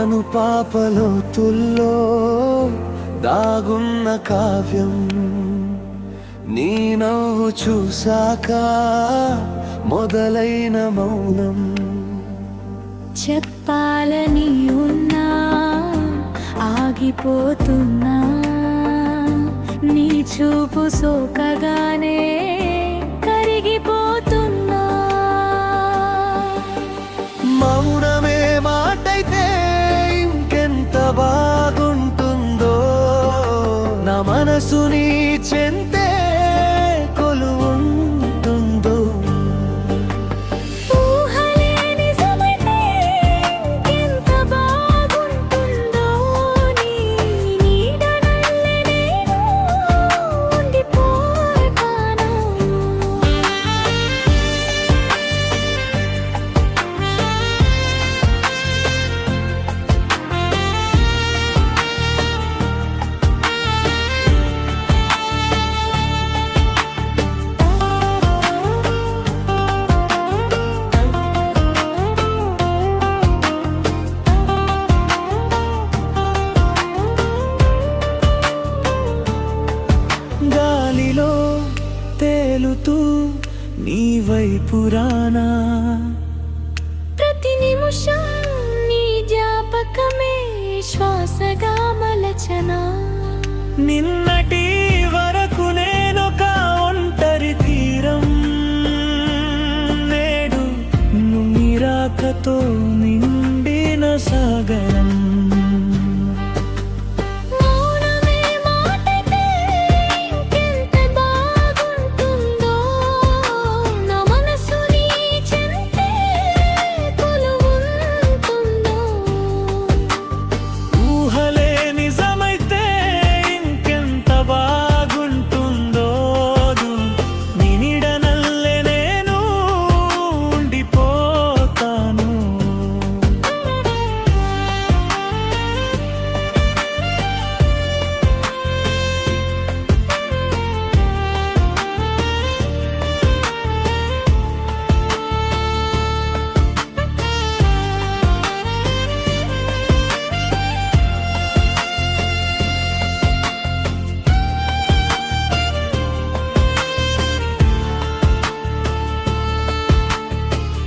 కనుపాపలో తుల్లో దాగున్న కావ్యం నీ నవ్వు చూసాక మొదలైన మౌనం చెప్పాలని ఉన్నా ఆగిపోతున్నా నీ చూపు సోకగానే కరిగిపోతున్నా మౌనమే మాటైతే ఇంకెంత బాగుంటుందో నా మనసు నీ చెంతే కొలువుంటుందో ఊహలే నిజమైతే ఇంకెంత బాగుంటుందో నీ నీడనల్లే నేను ఉండిపోతాను గాలిలో తేలుతూ నీ వైపు రానా ప్రతి నిమిషం నీ జ్ఞాపకమే శ్వాసగా మలచనా నిన్నటి వరకు నేనొక ఒంటరి తీరం నేడు నువ్వు రాకతో నిండిన సాగరం మౌనమే మాటైతే ఇంకెంత బాగుంటుందో నా మనసు నీ చెంతే కొలువుంటుందో ఊహలే నిజమైతే ఇంకెంత బాగుంటుందో నీ నీడనల్లే నేను ఉండిపోతాను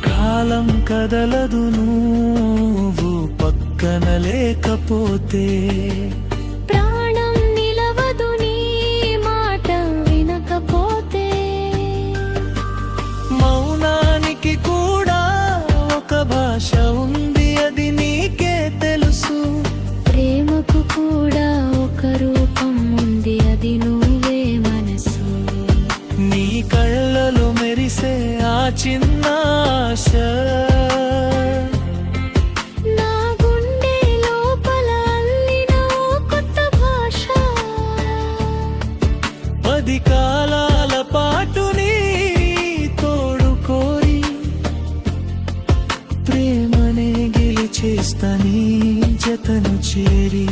కాలం కదలదు నువ్వు పక్కన లేకపోతే ప్రాణం నిలవదు నీ మాట వినకపోతే మౌనానికి కూడా ఒక భాష ఉంది అది నీకే తెలుసు ప్రేమకు కూడా ఒక రూపం ఉంది అది నువ్వే మనసు నీ కళ్ళలో మెరిసే ఆ చిన్న ఆశ నా గుండె లోపల అల్లిన ఓ కొత్త భాష 10 కాలాల పాటు నీ తోడు కోరి ప్రేమనే గెలిచేస్తా నీ జతను చేరి